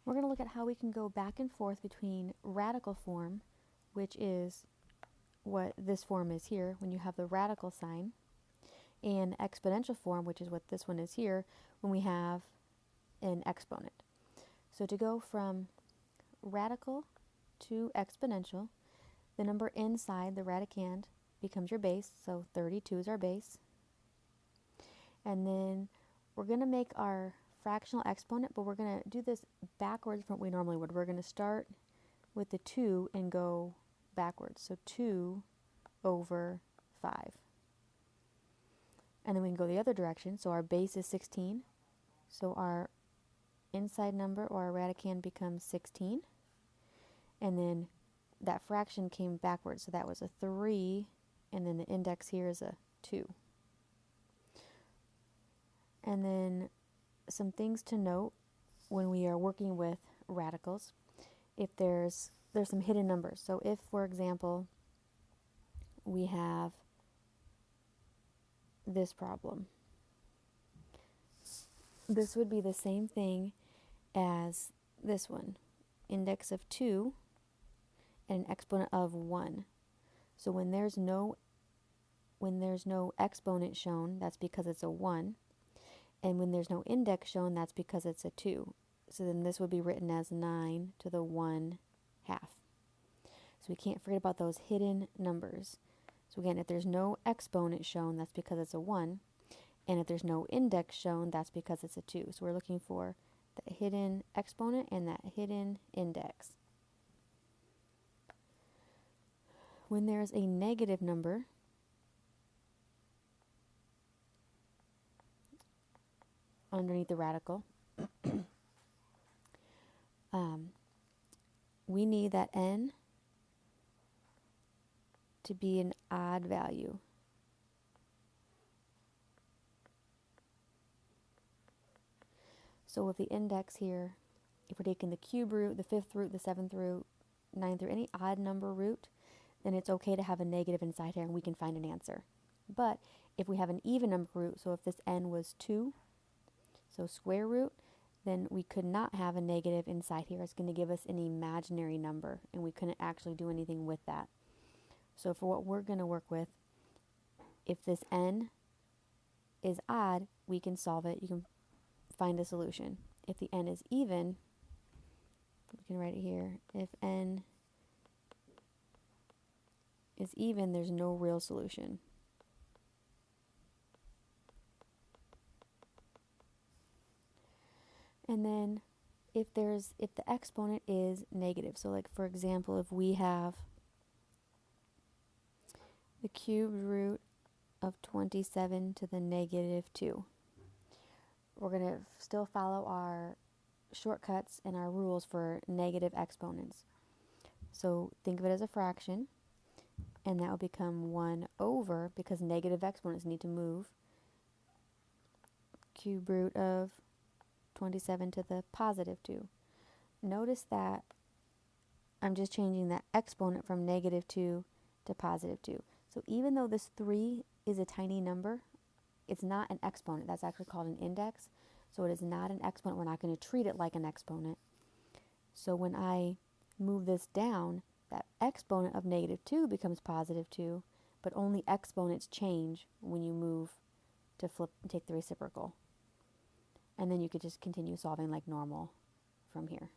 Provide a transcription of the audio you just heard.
We're going to look at how we can go back and forth between radical form, which is what this form is here when you have the radical sign, and exponential form, which is what this one is here when we have an exponent. So to go from radical to exponential, the number inside the radicand becomes your base, so 32 is our base. And then we're going to make our fractional exponent, but we're going to do this backwards from what we normally would. We're going to start with the 2 and go backwards. So 2 over 5. And then we can go the other direction. So our base is 16. So our inside number, or our radicand, becomes 16. And then that fraction came backwards. So that was a 3. And then the index here is a 2. And then some things to note when we are working with radicals. If there's some hidden numbers. So if, for example, we have this problem, this would be the same thing as this one, index of 2 and an exponent of 1. So when there's no exponent shown, that's because it's a 1. And when there's no index shown, that's because it's a 2. So then this would be written as 9 to the 1/2. So we can't forget about those hidden numbers. So again, if there's no exponent shown, that's because it's a 1. And if there's no index shown, that's because it's a 2. So we're looking for the hidden exponent and that hidden index. When there's a negative number, underneath the radical, we need that n to be an odd value. So with the index here, if we're taking the cube root, the 5th root, the 7th root, 9th root, any odd number root, then it's okay to have a negative inside here and we can find an answer. But if we have an even number root, so if this n was 2, so square root, then we could not have a negative inside here. It's going to give us an imaginary number, and we couldn't actually do anything with that. So for what we're going to work with, if this n is odd, we can solve it. You can find a solution. If the n is even, we can write it here. If n is even, there's no real solution. And then if the exponent is negative, so like for example, if we have the cubed root of 27 to the negative 2, we're going to still follow our shortcuts and our rules for negative exponents. So think of it as a fraction, and that will become 1 over, because negative exponents need to move, cube root of 27 to the positive 2. Notice that I'm just changing that exponent from negative 2 to positive 2. So even though this 3 is a tiny number, it's not an exponent. That's actually called an index. So it is not an exponent. We're not going to treat it like an exponent. So when I move this down, that exponent of negative 2 becomes positive 2, but only exponents change when you move to take the reciprocal. And then you could just continue solving like normal from here.